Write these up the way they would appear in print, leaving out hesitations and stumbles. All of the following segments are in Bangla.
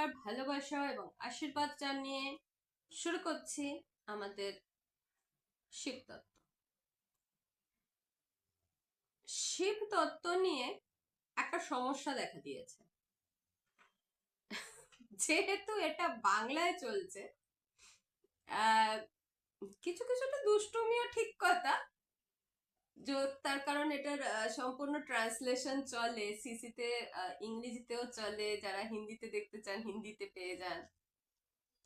নমস্কার, ভালোবাসা এবং আশীর্বাদ জানিয়ে শুরু করছি আমাদের শিব তত্ত্ব। শিব তত্ত্ব নিয়ে একটা সমস্যা দেখা দিয়েছে। যেহেতু এটা বাংলায় চলছে, আহ কিছু কিছুটা দুষ্টুমিও ঠিক কথা, তার কারণ এটার সম্পূর্ণ ট্রান্সলেশন চলে সিসিতে, ইংরেজিতেও চলে। যারা হিন্দিতে দেখতে চান হিন্দিতে পেয়ে যান,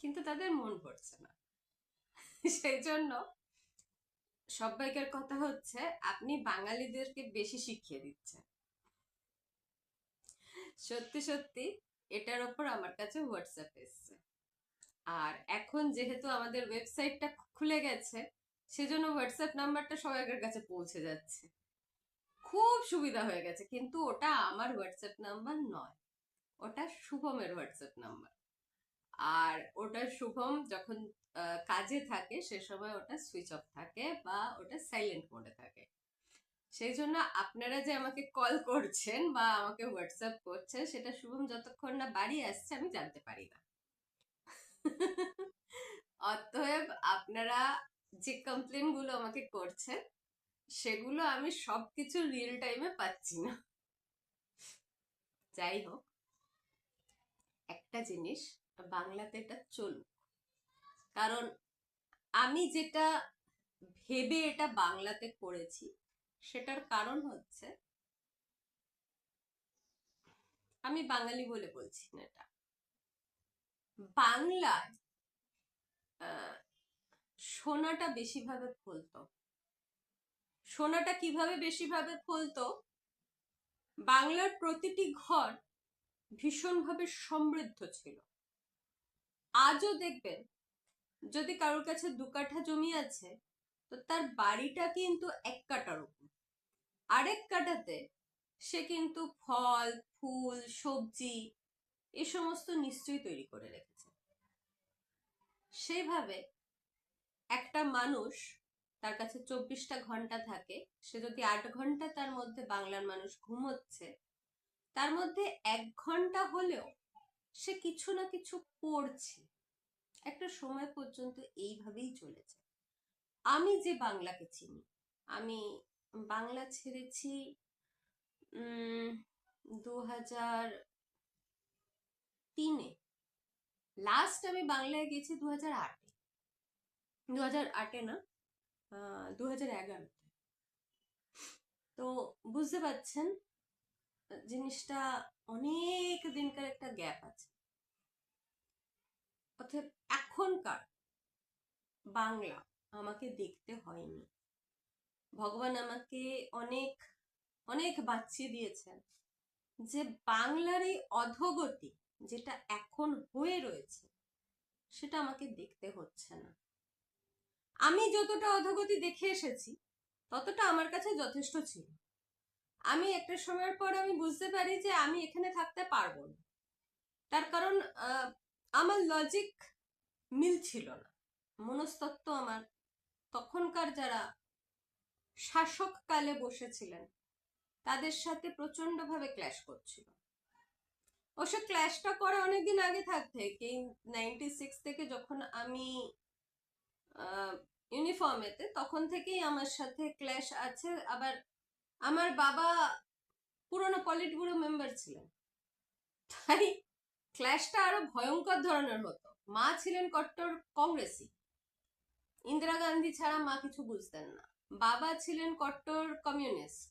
কিন্তু তাদের মন পড়ছে না। সেই জন্য সবাইকার কথা হচ্ছে, আপনি বাঙালিদেরকে বেশি শিখিয়ে দিচ্ছেন। সত্যি সত্যি এটার ওপর আমার কাছে হোয়াটসঅ্যাপ এসছে। আর এখন যেহেতু আমাদের ওয়েবসাইটটা খুলে গেছে, সেজন্য হোয়াটসঅ্যাপ নাম্বারটা সবাইকার কাছে পৌঁছে যাচ্ছে। খুব সুবিধা হয়ে গেছে, কিন্তু ওটা আমার হোয়াটসঅ্যাপ নাম্বার নয়, ওটা শুভমের হোয়াটসঅ্যাপ নাম্বার। আর ওটা শুভম যখন কাজে থাকে সে সময় ওটা সুইচ অফ থাকে বা ওটা সাইলেন্ট মোডে থাকে। সেই জন্য আপনারা যে আমাকে কল করছেন বা আমাকে হোয়াটসঅ্যাপ করছেন, সেটা শুভম যতক্ষণ না বাড়ি আসছে আমি জানতে পারি না। অতএব আপনারা যে কমপ্লেন গুলো আমাকে করছেন, সেগুলো আমি সবকিছু রিয়েল টাইমে পাচ্ছি না। যাই হোক, একটা জিনিস, বাংলাতে এটা চলুক। কারণ আমি যেটা ভেবে এটা বাংলাতে করেছি, সেটার কারণ হচ্ছে আমি বাঙালি বলে বলছি না এটা। বাংলায় সোনাটা বেশিভাবে ফলতো। সোনাটা কিভাবে বেশিভাবে ফলতো? বাংলার প্রতিটি ঘর ভীষণভাবে সমৃদ্ধ ছিল। আজও দেখবেন, যদি কারোর কাছে 2 কাঠা জমি আছে, তো তার বাড়িটা কিন্তু 1 কাঠার উপর। আরেক কাঠাতে সে কিন্তু ফল, ফুল, সবজি এ সমস্ত নিশ্চয়ই তৈরি করে রেখেছে। সেইভাবে একটা মানুষ, তার কাছে 24টা ঘন্টা থাকে, সে যদি 8 ঘন্টা তার মধ্যে বাংলার মানুষ ঘুমোচ্ছে, তার মধ্যে 1 ঘন্টা হলেও সে কিছু না কিছু পড়ছে। একটা সময় পর্যন্ত এইভাবেই চলেছে। আমি যে বাংলাকে চিনি, আমি বাংলা ছেড়েছি 2003-এ। লাস্ট আমি বাংলায় গেছি 2008-এ। 2008-এ না, 2011-তে। তো বুঝতে পারছেন জিনিসটা অনেক দিনকার একটা গ্যাপ আছে। অর্থাৎ এখনকার বাংলা আমাকে দেখতে হয়নি। ভগবান আমাকে অনেক অনেক বাঁচিয়ে দিয়েছেন, যে বাংলার এই অধোগতি যেটা এখন হয়ে রয়েছে, সেটা আমাকে দেখতে হচ্ছে না। আমি যতটা অধোগতি দেখে এসেছি, ততটা আমার কাছে যথেষ্ট ছিল। আমি একটা সময়ের পর আমি বুঝতে পারি যে আমি এখানে থাকতে পারবো না। তার কারণ আমার লজিক মিলছিল না। মনস্তত্ত্ব আমার তখনকার যারা শাসক কালে বসেছিলেন, তাদের সাথে প্রচন্ডভাবে ক্ল্যাশ করছিল। অবশ্য ক্ল্যাশটা করে অনেকদিন আগে থেকে, 96 থেকে যখন আমি ইউনিফর্মেতে, তখন থেকেই আমার সাথে ক্ল্যাশ আছে। আবার আমার বাবা পুরনো পলিট ব্যুরো মেম্বার ছিলেন, তাই ক্ল্যাশটা আরো ভয়ঙ্কর ধরনের হতো। মা ছিলেন কট্টর কংগ্রেসী, ইন্দিরা গান্ধী ছাড়া মা কিছু বুঝতেন না। বাবা ছিলেন কট্টর কমিউনিস্ট।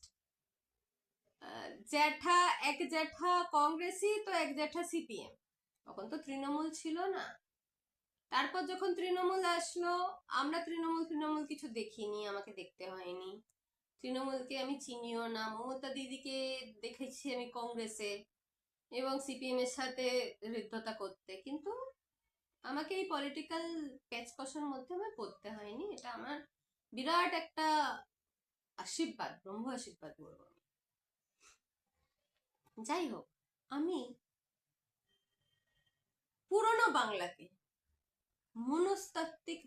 জ্যাঠা, এক জ্যাঠা কংগ্রেসী, তো এক জ্যাঠা সিপিএম। তখন তো তৃণমূল ছিল না। তারপর যখন তৃণমূল আসলো, আমরা তৃণমূল তৃণমূল কিছু দেখিনি, আমাকে দেখতে হয়নি। তৃণমূলকে আমি চিনিও না। মমতা দিদিকে দেখেছি আমি কংগ্রেসে এবং সিপিএম এর সাথে হৃদ্যতা করতে, কিন্তু আমাকে এই পলিটিক্যাল প্যাচকষার মধ্যে আমার পড়তে হয়নি। এটা আমার বিরাট একটা আশীর্বাদ, ব্রহ্ম আশীর্বাদ বলবো আমি। যাই হোক, আমি পুরনো বাংলাকে, মনস্তাত্ত্বিক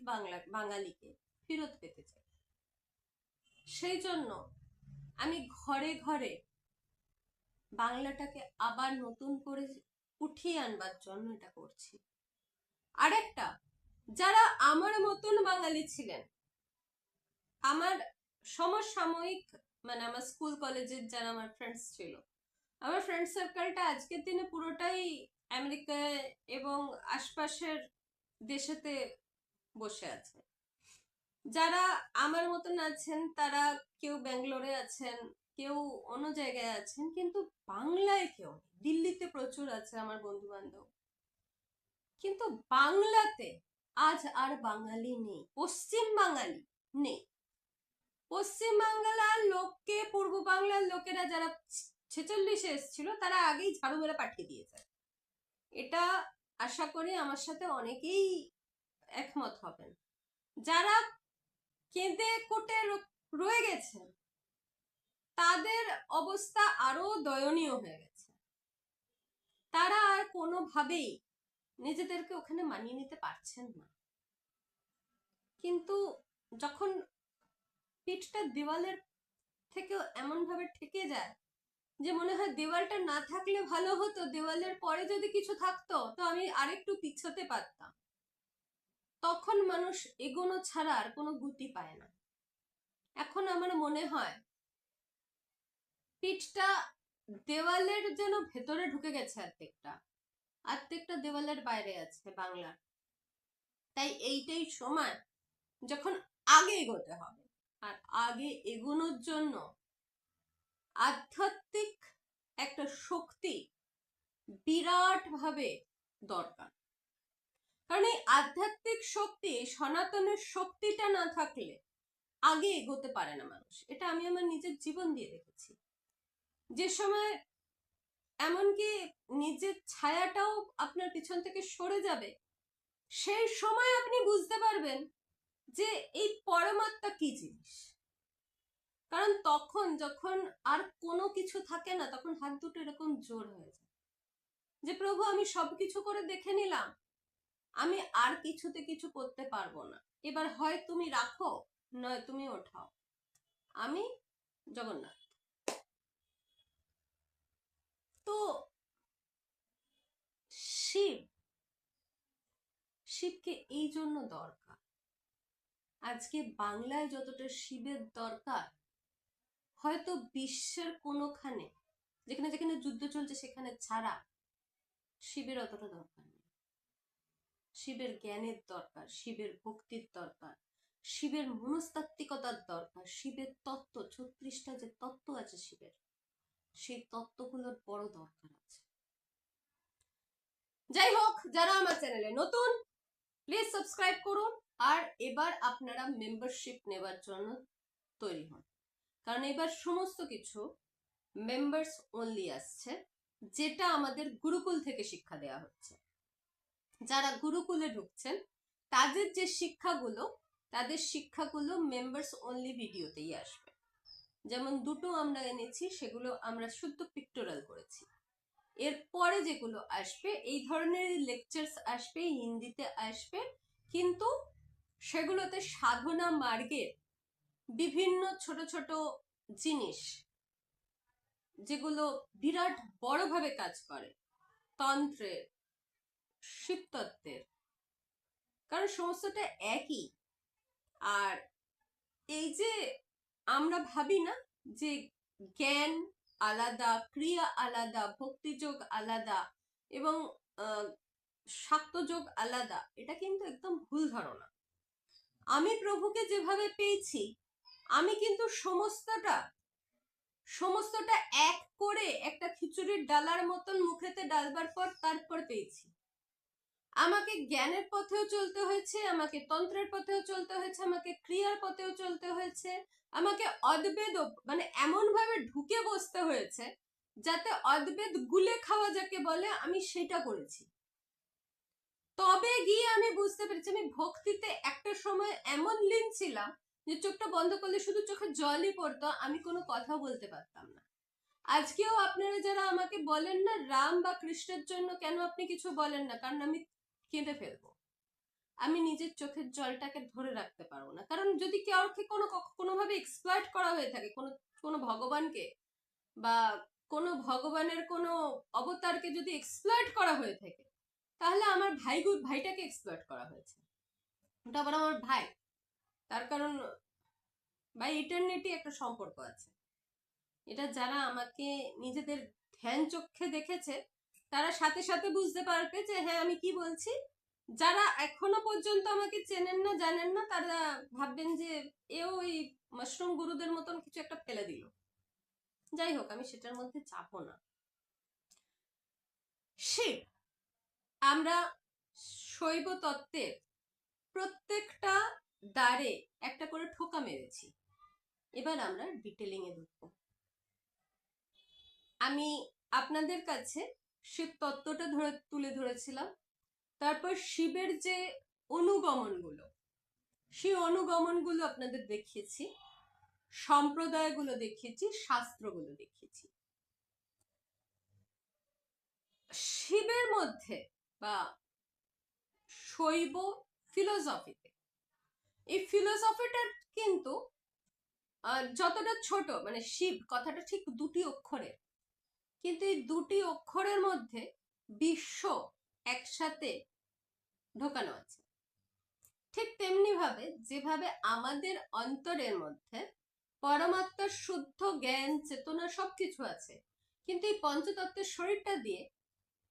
বাঙালিকে ফেরত পেতে চাই। সেই জন্য আমি ঘরে ঘরে বাংলাটাকে আবার নতুন করে উঠিয়ে আনবার জন্য এটা করছি। আরেকটা, যারা আমার মতন বাঙালি ছিলেন, আমার সমসাময়িক, মানে আমার স্কুল কলেজের যারা আমার ফ্রেন্ডস ছিল, আমার ফ্রেন্ড সার্কেলটা আজকের দিনে পুরোটাই আমেরিকায় এবং আশপাশের দেশেতে বসে আছে। যারা আমার মতন আছেন তারা কেউ ব্যাঙ্গালোরে আছেন, কেউ অন্য জায়গায় আছেন, কিন্তু বাংলায় কেউ নেই। দিল্লিতে প্রচুর আছে আমার বন্ধু বান্ধব, কিন্তু বাংলাতে আজ আর বাঙালি নেই, পশ্চিম বাঙালি নেই। পশ্চিম বাংলার লোককে পূর্ব বাংলার লোকেরা যারা 46-এ এসেছিল তারা আগেই ঝাড়ু মেরে পাঠিয়ে দিয়েছে। এটা আশা করি আমার সাথে অনেকেই একমত হবেন। যারা কেঁদে কোটে রয়ে গেছেন তাদের অবস্থা আরো দয়নীয় হয়ে গেছে। তারা আর কোনোভাবেই নিজেদেরকে ওখানে মানিয়ে নিতে পারছেন না। কিন্তু যখন পিঠটা দেওয়ালের থেকেও এমন ভাবে ঠেকে যায় যে মনে হয় দেওয়ালটা না থাকলে ভালো হতো, দেওয়ালের পরে যদি কিছু থাকতো তো আমি আরেকটু পিছোতে পারতাম, তখন মানুষ এগোনো ছাড়া আর কোনো গতি পায় না। এখন আমার মনে হয় পিঠটা দেওয়ালের যেন ভেতরে ঢুকে গেছে, অর্ধেকটা দেওয়ালের বাইরে আছে বাংলার। তাই এইটাই সময় যখন আগে এগোতে হবে। আর আগে এগোনোর জন্য আধ্যাত্মিক একটা শক্তি বিরাট ভাবে দরকার। কারণ এই আধ্যাত্মিক শক্তি, সনাতনের শক্তিটা না থাকলে আগে এগোতে পারে না মানুষ। এটা আমি আমার নিজের জীবন দিয়ে দেখেছি। যে সময় এমনকি নিজের ছায়াটাও আপনার পিছন থেকে সরে যাবে, সেই সময় আপনি বুঝতে পারবেন যে এই পরমাত্মা কি জিনিস। কারণ তখন যখন আর কোনো কিছু থাকে না, তখন হাত দুটো এরকম জোর হয়ে যায় যে প্রভু আমি সবকিছু করে দেখে নিলাম, আমি আর কিছুতে কিছু করতে পারবো না, এবার হয় তুমি রাখো নয় তুমি ওঠাও, আমি জগন্নাথ। তো শিবকে এই জন্য দরকার। আজকে বাংলায় যতটা শিবের দরকার, হয়তো বিশ্বের কোনোখানে যেখানে যেখানে যুদ্ধ চলছে সেখানে ছাড়া শিবের অতটা দরকার নেই। শিবের জ্ঞানের দরকার, শিবের ভক্তির দরকার, শিবের মনস্তাত্ত্বিকতার দরকার, শিবের তত্ত্ব, 36টা যে তত্ত্ব আছে শিবের, সেই তত্ত্বগুলোর বড় দরকার আছে। যাই হোক, যারা আমার চ্যানেলে নতুন প্লিজ সাবস্ক্রাইব করুন। আর এবার আপনারা মেম্বারশিপ নেবার জন্য তৈরি হন, কারণ এবার সমস্ত কিছু মেম্বার্স অনলি আসছে, যেটা আমাদের গুরুকুল থেকে শিক্ষা দেওয়া হচ্ছে। যারা গুরুকুলে ঢুকছেন তাদের যে শিক্ষাগুলো, তাদের শিক্ষাগুলো মেম্বার্স অনলি ভিডিওতেই আসবে। যেমন দুটো আমরা এনেছি, সেগুলো আমরা শুদ্ধ পিক্টোরাল করেছি। এরপরে যেগুলো আসবে এই ধরনের লেকচার্স আসবে, হিন্দিতে আসবে, কিন্তু সেগুলোতে সাধনা মার্গের বিভিন্ন ছোট ছোট জিনিস যেগুলো বিরাট বড়ভাবে কাজ করে, তন্ত্রের, শিবতত্ত্বের, কারণ সমস্তটা একই। আর এই যে আমরা ভাবি না যে জ্ঞান আলাদা, ক্রিয়া আলাদা, ভক্তিযোগ আলাদা এবং শাক্তযোগ আলাদা, এটা কিন্তু একদম ভুল ধারণা। আমি প্রভুকে যেভাবে পেয়েছি, আমি কিন্তু সমস্তটা এক করে একটা খিচুড়ির ডালার মতন মুখেতে ডালবার পর তারপর পেয়েছি। আমাকে জ্ঞানের পথেও চলতে হয়েছে, আমাকে তন্ত্রের পথেও চলতে হয়েছে, আমাকে ক্রিয়ার পথেও চলতে হয়েছে, আমাকে অদ্বৈত মানে এমন ভাবে ঢুকে বসতে হয়েছে যাতে অদ্বৈত গুলে খাওয়া যাকে বলে, আমি সেটা করেছি। তবে গিয়ে আমি বুঝতে পেরেছি, আমি ভক্তিতে একটা সময় এমন লীন ছিলাম যে চোখটা বন্ধ করলে শুধু চোখে জলই পড়তো, আমি কোনো কথা বলতে পারতাম না। আজকেও আপনারা যারা আমাকে বলেন না রাম বা কৃষ্ণের জন্য কেন আপনি কিছু বলেন না, কারণ আমি কেঁদে ফেলবো, আমি নিজের চোখের জলটাকে ধরে রাখতে পারবো না। কারণ যদি কাউকে কোনোভাবে এক্সপ্লয়েট করা হয়ে থাকে, কোনো ভগবানকে বা কোনো ভগবানের কোনো অবতারকে যদি এক্সপ্লয়েট করা হয়ে থাকে, তাহলে আমার ভাইটাকে এক্সপ্লয়েট করা হয়েছে। ওটা আবার আমার ভাই, তার কারণ বাই ইটারনিটি একটা সম্পর্ক আছে। এটা যারা আমাকে নিজেদের ধ্যান চক্ষে দেখেছে তারা সাথে সাথে বুঝতে পারবে যে হ্যাঁ আমি কি বলছি। যারা এখনো পর্যন্ত আমাকে চেনেন না, জানেন না, তারা ভাববেন যে এও ওই মাশরুম গুরুদের মতন কিছু একটা ফেলে দিল। যাই হোক, আমি সেটার মধ্যে চাপও না। শিব, আমরা শৈব তত্ত্বের প্রত্যেকটা দ্বারে একটা করে ঠোকা মেরেছি। এবার আমরা ডিটেলিং এ ঢুকবো। আমি আপনাদের কাছে শিব তত্ত্বটা তুলে ধরেছিলাম, তারপর শিবের যে অনুগমনগুলো, সেই অনুগমনগুলো আপনাদের দেখিয়েছি, সম্প্রদায়গুলো দেখিয়েছি, শাস্ত্রগুলো দেখিয়েছি। শিবের মধ্যে বা শৈব ফিলোসফিতে, এই ফিলোসফিটা কিন্তু যতটা ছোট, মানে শিব কথাটা ঠিক দুটি অক্ষরের, কিন্তু এই দুটি অক্ষরের মধ্যে বিশ্ব একসাথে ঢোকানো আছে। ঠিক তেমনি ভাবে যেভাবে আমাদের অন্তরের মধ্যে পরমাত্মার শুদ্ধ জ্ঞান চেতনা সবকিছু আছে, কিন্তু এই পঞ্চতত্ত্বের শরীরটা দিয়ে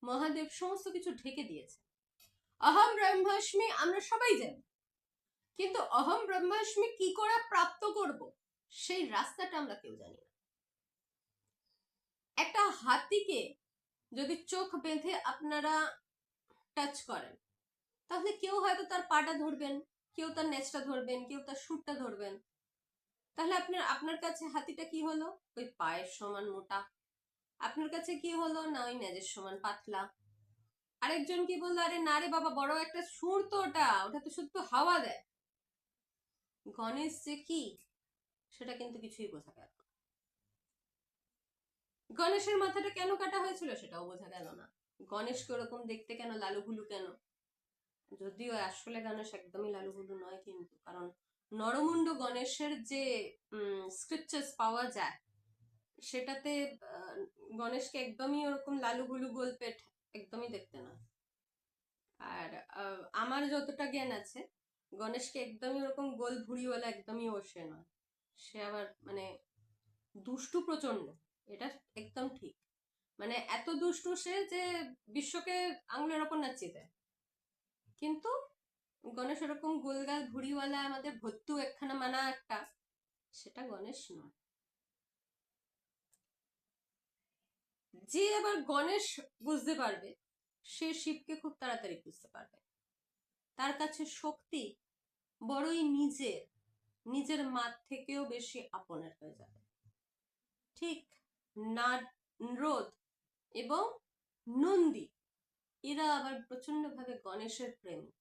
মহাদেব সমস্ত কিছু ঢেকে দিয়েছে। অহম ব্রহ্মাস্মি আমরা সবাই জানি, কিন্তু অহম ব্রহ্মাস্মি কি করে প্রাপ্ত করব সেই রাস্তাটা আমরা কেউ জানি না। একটা হাতিকে যদি চোখ বেঁধে আপনারা টাচ করেন, তাহলে কেউ হয়তো তার পাটা ধরবেন, কেউ তার নেচটা ধরবেন, কেউ তার সুরটা ধরবেন। তাহলে আপনার কাছে হাতিটা কি হলো? ওই পায়ের সমান মোটা। আপনার কাছে কি হলো? না ওই নেজের সমান পাতলা। আরেকজন কি বললো? আরে না রে বাবা, বড় একটা সুর তো ওটা, ওটা তো শুধু হাওয়া দেয়। গণেশ যে কি সেটা কিন্তু কিছুই বোঝা গেল না। গণেশের মাথাটা কেন কাটা হয়েছিল সেটাও বোঝা গেল না। গণেশকে ওরকম দেখতে কেন, লালুগুলু কেন? যদিও আসলে গণেশ একদমই লালুগুলু নয়, কিন্তু কারণ নরমুণ্ড গণেশের যে স্ক্রিপচার্স পাওয়া যায় সেটাতে গণেশকে একদমই ওরকম লালুগুলু গোলপেট একদমই দেখতে না। আর আমার যতটা জ্ঞান আছে, গণেশকে একদমই ওরকম গোল ভুড়িওয়ালা একদমই ওসে নয়। সে আবার মানে দুষ্টু প্রচন্ড, এটা একদম ঠিক। মানে এত দুষ্টু সে যে বিশ্বকে আঙুলের ওপর নাচিয়ে দেয়। কিন্তু গণেশ ওরকম গোলগাল ভুড়িওয়ালা আমাদের ভত্তু একখানা মানা একটা, সেটা গণেশ নয়। যে আবার গণেশ বুঝতে পারবে সে শিবকে খুব তাড়াতাড়ি বুঝতে পারবে। তার কাছে শক্তি বড়ই নিজের মার থেকেও বেশি আপনের হয়ে যাবে। ঠিক নারদ এবং নন্দী এরা আবার প্রচন্ড ভাবে গণেশের প্রেমী।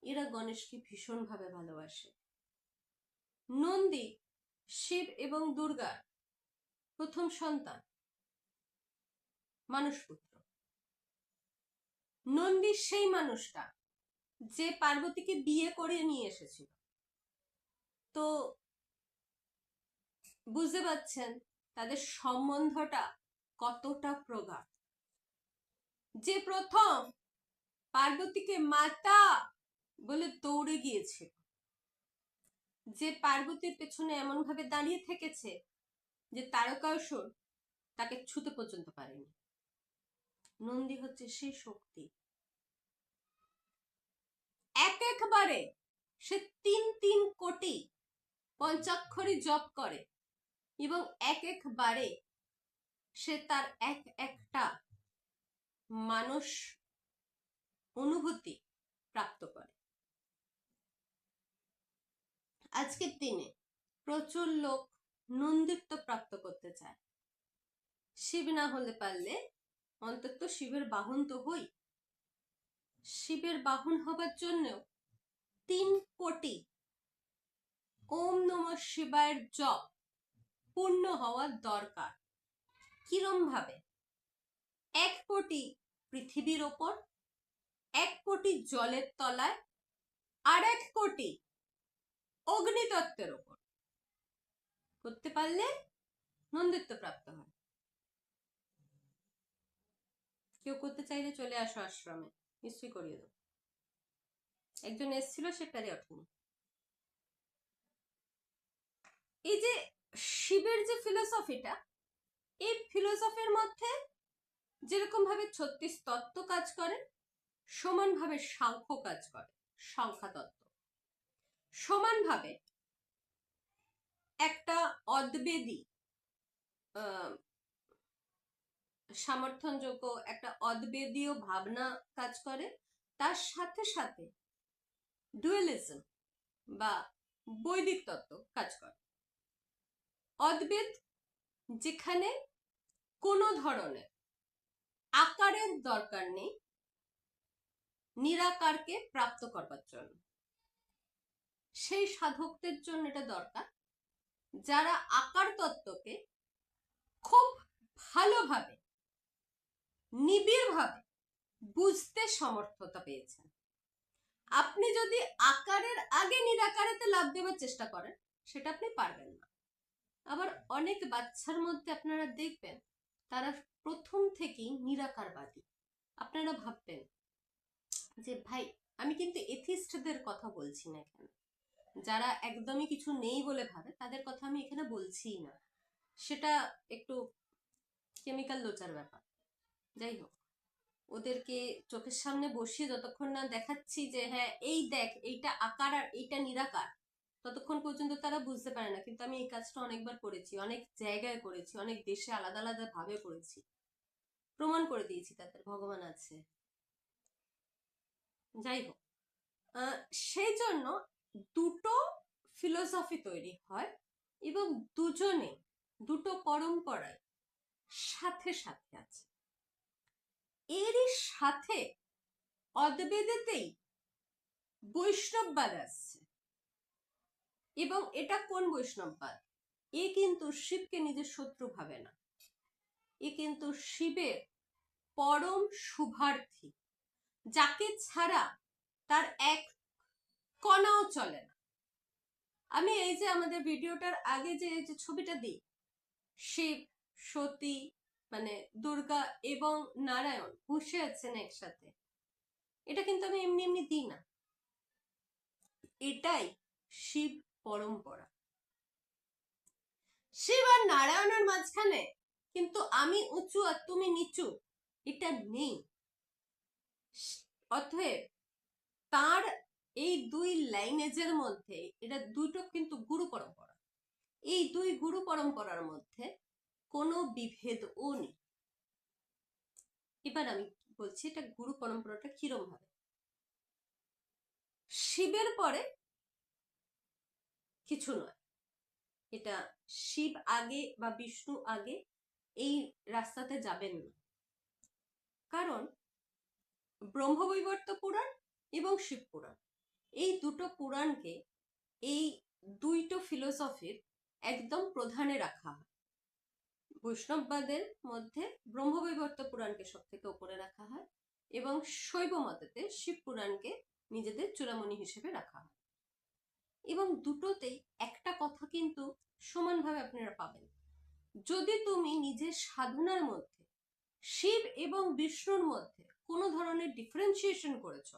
এরা গণেশকে ভীষণ ভাবে ভালোবাসে। নন্দী শিব এবং দুর্গার প্রথম সন্তান, মানুষপুত্র। নন্দী সেই মানুষটা যে পার্বতীকে বিয়ে করে নিয়ে এসেছিল। তো বুঝতে পারছেন তাদের সম্বন্ধটা কতটা প্রগাঢ়। যে প্রথম পার্বতীকে মাতা বলে দৌড়ে গিয়েছিল, যে পার্বতীর পেছনে এমন ভাবে দাঁড়িয়ে থেকেছে যে তারকাসুর তাকে ছুতে পর্যন্ত পারেনি, নন্দী হচ্ছে সেই শক্তি। একবারে সে ৩ কোটি পঞ্চাক্ষরী জপ করে এবং একবারে সে তার একটা মানুষ অনুভূতি প্রাপ্ত করে। আজকের দিনে প্রচুর লোক নন্দিত্ব প্রাপ্ত করতে চায়। শিব না হলে পারলে অন্তত শিবের বাহন তো হই। শিবের বাহন হবার জন্য ৩ কোটি ওম নমঃ শিবায়ের জপ পূর্ণ হওয়ার দরকার। কিরম ভাবে? ১ কোটি পৃথিবীর ওপর, ১ কোটি জলের তলায়, আর ১ কোটি অগ্নিতত্ত্বের ওপর করতে পারলে নন্দিত্ব প্রাপ্ত হয়। কেউ করতে চাইলে চলে আসো আশ্রমে, নিশ্চয়ই করিয়ে দেবো। একজন এসেছিল, সে পেরে ওঠেনি। এই যে শিবের যে ফিলোসফিটা, এই ফিলোসফির মধ্যে যেরকম ভাবে 36 তত্ত্ব কাজ করে, সমানভাবে সাংখ্য কাজ করে, সংখ্যা তত্ত্ব সমানভাবে একটা অদ্বেদী সমর্থনযোগ্য একটা অদ্বেদীয় ভাবনা কাজ করে। তার সাথে সাথে ডুয়ালিজম বা বৈদিক তত্ত্ব কাজ করে। অদ্বৈত যেখানে কোনো ধরনের আকারের দরকার নেই নিরাকারকে প্রাপ্ত করবার জন্য, সেই সাধকদের জন্য এটা দরকার যারা আকার তত্ত্বকে খুব ভালোভাবে নিবিড়ভাবে বুঝতে সমর্থতা পেয়েছেন। আপনি যদি আকারের আগে নিরাকারেতে লাভ দেওয়ার চেষ্টা করেন, সেটা আপনি পারবেন না। আবার অনেক বাচ্চার মধ্যে আপনারা দেখবেন তারা প্রথম থেকেই নিরাকারবাদী। আপনারা ভাববেন যে ভাই, আমি কিন্তু এথিস্টদের কথা বলছি না এখানে, যারা একদমই কিছু নেই বলে ভাবে তাদের কথা আমি এখানে বলছি না, সেটা একটু কেমিক্যাল লোচার ব্যাপার। যাই হোক, ওদেরকে চোখের সামনে বসিয়ে যতক্ষণ না দেখাচ্ছি যে হ্যাঁ এই দেখ, এইটা আকার আর এইটা নিরাকার, ততক্ষণ পর্যন্ত তারা বুঝতে পারে না। কিন্তু আমি এই কাজটা অনেকবার করেছি, অনেক জায়গায় করেছি, অনেক দেশে আলাদা আলাদা ভাবে করেছি, প্রমাণ করে দিয়েছি তাদের ভগবান আছে। যাই হোক, সেই জন্য দুটো ফিলোসফি তৈরি হয় এবং দুজনে দুটো পরম্পরায় সাথে সাথে আছে। এরই সাথে অদ্বৈতেই বৈষ্ণববাদ আসছে। এবং এটা কোন বৈষ্ণববাদ? এ কিন্তু শিবকে নিজের শত্রু ভাবে না, এ কিন্তু শিবের পরম শুভার্থী, যাকে ছাড়া তার এক কণাও চলে না। আমি এই যে আমাদের ভিডিওটার আগে যে ছবিটা দিই, শিব, সতী মানে দুর্গা এবং নারায়ণ বসে আছেন একসাথে, এটা কিন্তু আমি এমনি এমনি দিই না, এটাই শিব পরম্পরা। শিব আর নারায়ণের মাঝখানে কিন্তু আমি উঁচু আর তুমি নিচু এটা নেই। অতএব তার এই দুই লাইনেজের মধ্যে, এটা দুটো কিন্তু গুরু পরম্পরা, এই দুই গুরু পরম্পরার মধ্যে কোনো বিভেদও নেই। এবার আমি বলছি এটা গুরু পরম্পরাটা কিরম ভাবে। শিবের পরে কিছু নয়, এটা শিব আগে বা বিষ্ণু আগে, এই রাস্তাতে যাবেন না। কারণ ব্রহ্মবৈবর্ত পুরাণ এবং শিব পুরাণ, এই দুটো পুরাণকে এই দুইটো ফিলোসফির একদম প্রধানে রাখা হয়। বৈষ্ণববাদের মধ্যে ব্রহ্মবৈবর্ত পুরাণকে সব থেকে উপরে রাখা হয় এবং শৈব মতেতে শিব পুরাণকে নিজেদের চূড়ামণি হিসেবে রাখা হয়। এবং দুটোতেই একটা কথা কিন্তু সমানভাবে আপনারা পাবেন, যদি তুমি নিজের সাধনার মধ্যে শিব এবং বিষ্ণুর মধ্যে কোনো ধরনের ডিফারেন্সিয়েশন করেছ,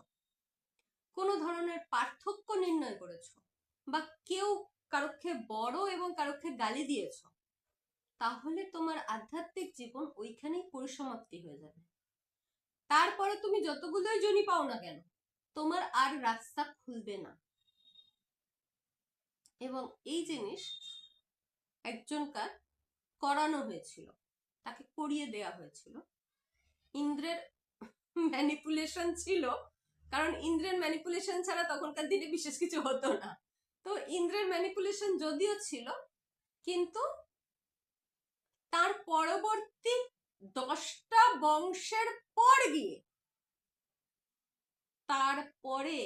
কোনো ধরনের পার্থক্য নির্ণয় করেছ, বা কেউ কারোকে বড় এবং কারোকে গালি দিয়েছ, তাহলে তোমার আধ্যাত্মিক জীবন ওইখানেই পরিসমাপ্তি হয়ে যাবে। তারপরে তুমি যতগুলোই জনি পাও না কেন, তোমার আর রাস্তা খুলবে না। এবং এই জিনিস একজনকার করানো হয়েছিল, তাকে করিয়ে দেয়া হয়েছিল। ইন্দ্রের ম্যানিপুলেশন ছিল, কারণ ইন্দ্রের ম্যানিপুলেশন ছাড়া তখনকার দিনে বিশেষ কিছু হতো না। তো ইন্দ্রের ম্যানিপুলেশন যদিও ছিল, কিন্তু তার পরবর্তী 10টা বংশের পর গিয়ে তারপরে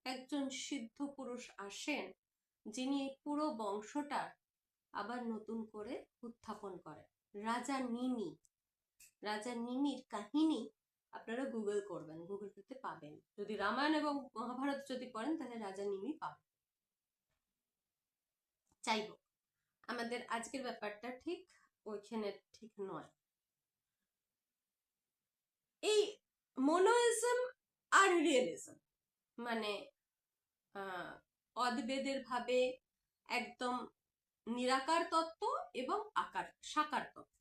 একজন সিদ্ধ পুরুষ আসেন, যিনি পুরো বংশটার আবার নতুন করে উত্থাপন করেন। রাজা নিমি, রাজা নিমির কাহিনী আপনারা গুগল করবেন, গুগল করতে পাবেন। যদি রামায়ণ এবং মহাভারত যদি পড়েন তাহলে রাজা নিমি পাবেন। যাই হোক, আমাদের আজকের ব্যাপারটা ঠিক ওইখানে ঠিক নয়। এই মোনোইজম আর রিয়েলিজম মানে অদ্বেদের ভাবে একদম নিরাকার তত্ত্ব এবং সাকার তত্ত্ব,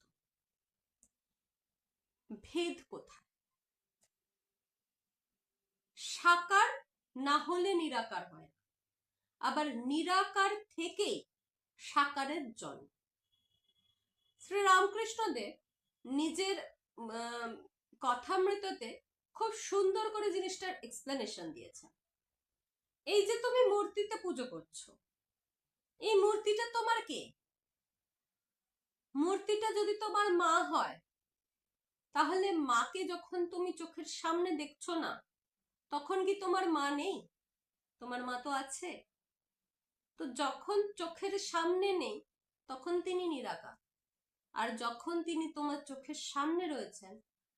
ভেদ কোথায়? সাকার না হলে নিরাকার হয় না, আবার নিরাকার থেকেই সাকারের জন্ম। শ্রী রামকৃষ্ণদেব নিজের কথামৃততে খুব সুন্দর করে জিনিসটার এক্সপ্লেনেশন দিয়েছেন। এই যে তুমি মূর্তিতে পুজো করছো, এই মূর্তিটা তোমার কে? মূর্তিটা যদি তোমার মা হয়, তাহলে মাকে যখন তুমি চোখের সামনে দেখছো না, তখন কি তোমার মা নেই? তোমার মা তো আছে। তো যখন চোখের সামনে নেই তখন তিনি নিরাকার, আর যখন তিনি তোমার চোখের সামনে রয়েছেন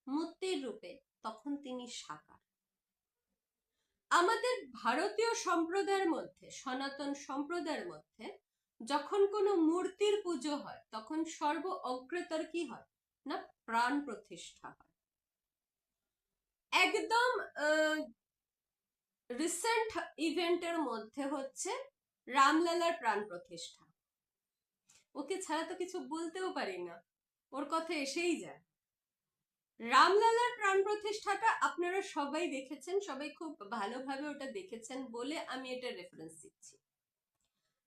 মূর্তির রূপে, তখন তিনি সাকার। আমাদের ভারতীয় সম্প্রদায়ের মধ্যে, সনাতন সম্প্রদায়ের মধ্যে যখন কোনো মূর্তির পুজো হয়, তখন সর্ব অগ্রেতর কি হয় না, প্রাণ প্রতিষ্ঠা হয়। একদম রিসেন্ট ইভেন্টের মধ্যে হচ্ছে রামলালার প্রাণ প্রতিষ্ঠা। ওকে ছাড়া তো কিছু বলতেও পারি না, ওর কথা এসেই যায়। রামলালার প্রাণ প্রতিষ্ঠাটা আপনারা সবাই দেখেছেন, সবাই খুব ভালোভাবে ওটা দেখেছেন বলে আমি এটা রেফারেন্স দিচ্ছি।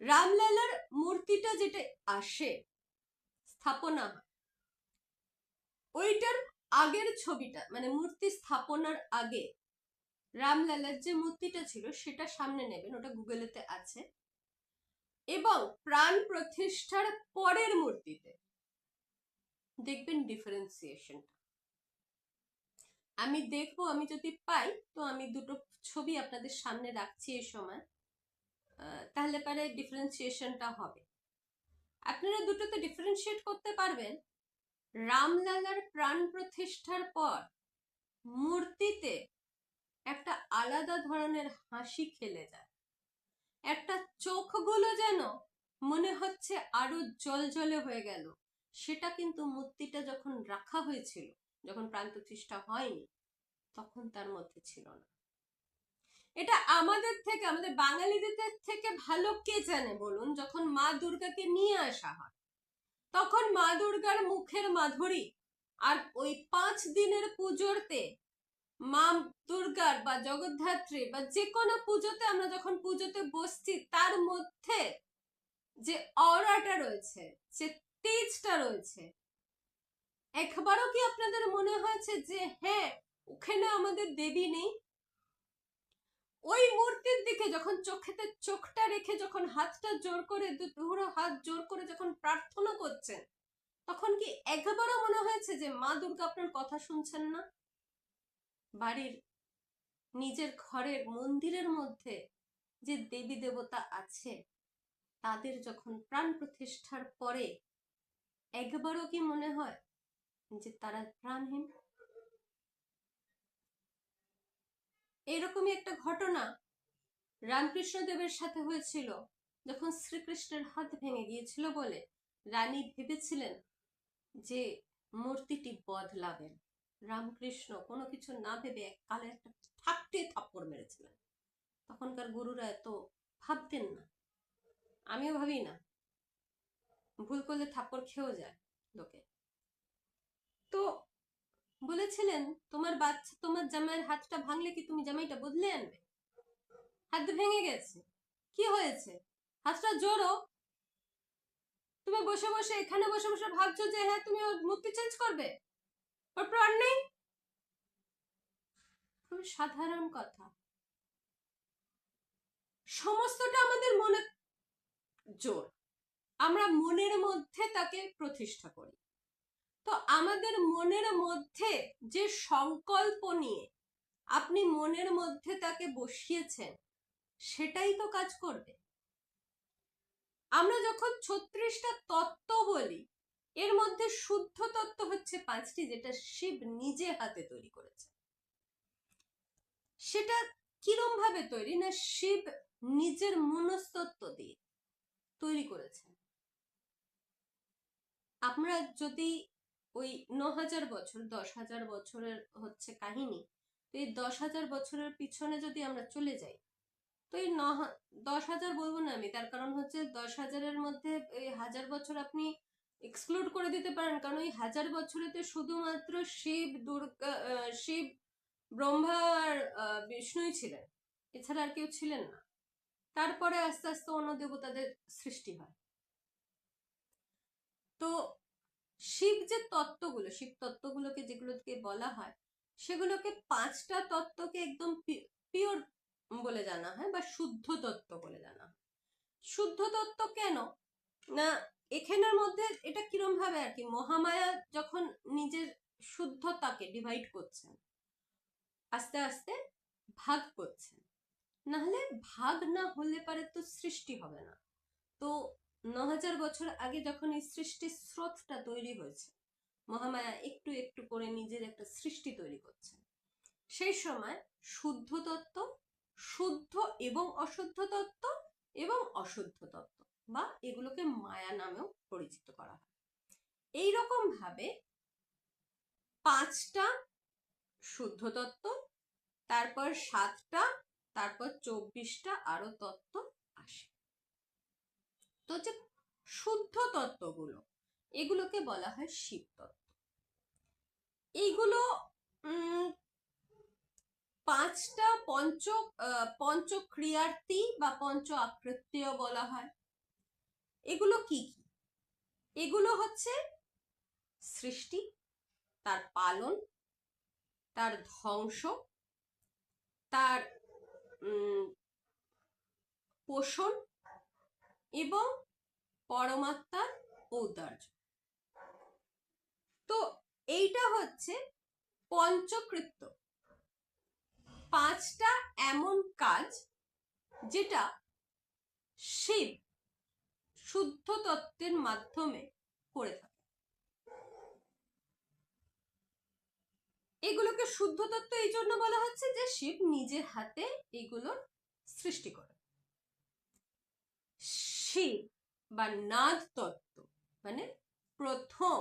রামলালার মূর্তিটা যেটা আসে, স্থাপনা হয়, ওইটার আগের ছবিটা মানে মূর্তি স্থাপনার আগে রামলালার যে মূর্তিটা ছিল সেটা সামনে নেবেন, ওটা গুগলেতে আছে, এবং প্রাণ প্রতিষ্ঠার পরের মূর্তিতে দেখবেন ডিফারেন্সিয়েশনটা। আমি দেখবো, আমি যদি পাই তো আমি দুটো ছবি আপনাদের সামনে রাখছি এই সময়, তাহলে পরে ডিফারেন্সিয়েশনটা হবে। আপনারা দুটোতে ডিফারেন্সিয়েট করতে পারবেন। রামলালার প্রাণ প্রতিষ্ঠার পর মূর্তিতে একটা আলাদা ধরনের হাসি খেলে যায়, একটা চোখগুলো যেন মনে হচ্ছে আরো জলজলে হয়ে গেল। সেটা কিন্তু মূর্তিটা যখন রাখা হয়েছিল, যখন প্রাণ প্রতিষ্ঠা হয়নি, তখন তার মধ্যে ছিল না। এটা আমাদের থেকে, আমাদের বাঙালিদের থেকে ভালো কে জানে বলুন? যখন মা দুর্গাকে নিয়ে আসা হয়, তখন মা দুর্গার মুখের মাধুরী আর ওই 5 দিনের পুজোতে মা দুর্গার বা জগদ্ধাত্রী বা যে কোনো পুজোতে আমরা যখন পুজোতে বসছি, তার মধ্যে যে অরাটা রয়েছে, যে তেজটা রয়েছে, একবারও কি আপনাদের মনে হয়েছে যে হ্যাঁ ওখানে আমাদের দেবী নেই? ওই মূর্তির দিকে যখন চোখেতে চোখটা রেখে, যখন হাতটা জোর করে, দুটো হাত জোর করে যখন প্রার্থনা করছেন, তখন কি একবারও মনে হয়েছে যে মা দুর্গা আপনার কথা শুনছেন না? বাড়ির নিজের ঘরের মন্দিরের মধ্যে যে দেবী দেবতা আছে, তাদের যখন প্রাণ প্রতিষ্ঠার পরে একবারও কি মনে হয় যে তারা প্রাণহীন? এরকমই একটা ঘটনা রামকৃষ্ণ দেবের সাথে হয়েছিল, যখন শ্রীকৃষ্ণের হাত ভেঙে গিয়েছিল বলে রানী ভেবেছিলেন যে মূর্তিটি বদলাবেন। রামকৃষ্ণ কোনো কিছু না ভেবে এক কালে একটা ঠাপটে থাপ্পড় মেরেছিলেন। তখনকার গুরুরা এত ভাবতেন না, আমিও ভাবি না, ভুল করলে থাপ্পড় খেয়েও যায় লোকে। তো বলেছিলেন তোমার বাচ্চা, তোমার জামাইয়ের হাতটা ভাঙলে কি তুমি জামাইটা বদলে আনবে? হাত ভেঙে গেছে, কি হয়েছে? হাতটা জোড়ো। তুমি বসে বসে এখানে বসে বসে ভাবছো যে হ্যাঁ তুমি ওর মূর্তি চেঞ্জ করবে, ওর প্রাণ নেই? খুবই সাধারণ কথা। সমস্তটা আমাদের মনে জোর, আমরা মনের মধ্যে তাকে প্রতিষ্ঠা করি। তো আমাদের মনের মধ্যে যে সংকল্প নিয়ে আপনি মনের মধ্যে তাকে বসিয়েছেন, সেটাই তো কাজ করবে। আমরা যখন 36টা তত্ত্ব বলি, এর মধ্যে শুদ্ধ তত্ত্ব হচ্ছে 5টি, যেটা শিব নিজে হাতে তৈরি করেছে। সেটা কিরম ভাবে তৈরি না, শিব নিজের মনস্তত্ত্ব দিয়ে তৈরি করেছেন। আমরা যদি ওই 9,000 বছর, 10,000 বছরের হচ্ছে কাহিনী। তো এই 10,000 বছরের পিছনে যদি আমরা চলে যাই, তো এই 10,000 বলবো না আমি, তার কারণ হচ্ছে 10,000-এর মধ্যে এই 1,000 বছর আপনি এক্সক্লুড করে দিতে পারেন, কারণ ওই 1,000 বছরেতে শুধুমাত্র শিব, দুর্গা, শিব, ব্রহ্মা আর বিষ্ণুই ছিলেন, এছাড়া আর কেউ ছিলেন না। তারপরে আস্তে আস্তে অন্য দেবতাদের সৃষ্টি হয়। তো শিব যে তত্ত্বগুলো, শিব তত্ত্বগুলোকে যেগুলোকে বলা হয়, সেগুলোকে 5টা তত্ত্বকে একদম পিওর বলে জানা হয়, বা শুদ্ধ তত্ত্ব বলে জানা হয়। শুদ্ধ তত্ত্ব কেন না, এখানের মধ্যে এটা কিরম ভাবে আর কি, মহামায়া যখন নিজের শুদ্ধতাকে ডিভাইড করছেন, আস্তে আস্তে ভাগ করছেন, নাহলে ভাগ না হলে পারে তো সৃষ্টি হবে না। তো 9,000 বছর আগে যখন এই সৃষ্টির স্রোতটা তৈরি হয়েছে, মহামায়া একটু একটু করে নিজের একটা সৃষ্টি তৈরি করছেন, সেই সময় শুদ্ধ তত্ত্ব, শুদ্ধ এবং অশুদ্ধ তত্ত্ব, এবং অশুদ্ধ তত্ত্ব, বা এগুলোকে মায়া নামেও পরিচিত করা হয়। এইরকম ভাবে 5টা শুদ্ধ তত্ত্ব, তারপর 7টা, তারপর 24টা আরো তত্ত্ব আসে। তো যে শুদ্ধ তত্ত্বগুলো, এগুলোকে বলা হয় শিব তত্ত্ব। এইগুলো 5টা পঞ্চক্রিয়ার্থী বা পঞ্চ আকৃতীয় বলা হয়। এগুলো কি কি? এগুলো হচ্ছে সৃষ্টি, তার পালন, তার ধ্বংস, তার পোষণ এবং পরমাত্মার ঔদার্য। তো এইটা হচ্ছে পঞ্চকৃত্য, 5টা এমন কাজ যেটা শিব শুদ্ধ তত্ত্বের মাধ্যমে করে থাকে। এগুলোকে শুদ্ধ তত্ত্ব এই জন্য বলা হচ্ছে যে শিব নিজের হাতে এগুলোর সৃষ্টি করে। শিব বা নাদ তত্ত্ব মানে প্রথম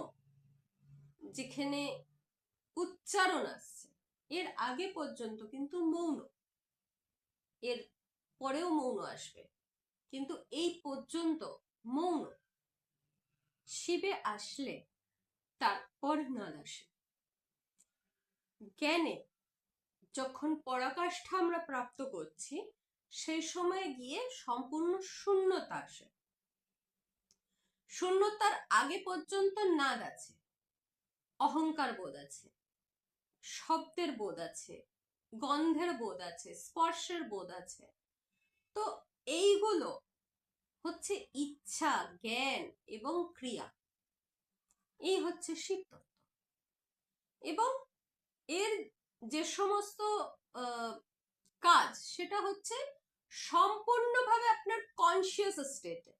যেখানে উচ্চারণ আসছে, এর আগে পর্যন্ত কিন্তু মৌন, এর পরেও মৌন আসবে, কিন্তু এই পর্যন্ত মৌন। শিবে আসলে তারপর নাদ আসে। জ্ঞানে যখন পরাকাষ্ঠা আমরা প্রাপ্ত করছি, সেই সময় গিয়ে সম্পূর্ণ শূন্যতা আসে। শূন্যতার আগে পর্যন্ত নাদ আছে, অহংকার বোধ আছে, শব্দের বোধ আছে, গন্ধের বোধ আছে, স্পর্শের বোধ আছে। তো এইগুলো হচ্ছে ইচ্ছা, জ্ঞান এবং ক্রিয়া। এই হচ্ছে শিব তত্ত্ব। এবং এর যে সমস্ত কাজ, সেটা হচ্ছে সম্পূর্ণভাবে আপনার কনসিয়াস স্টেটে,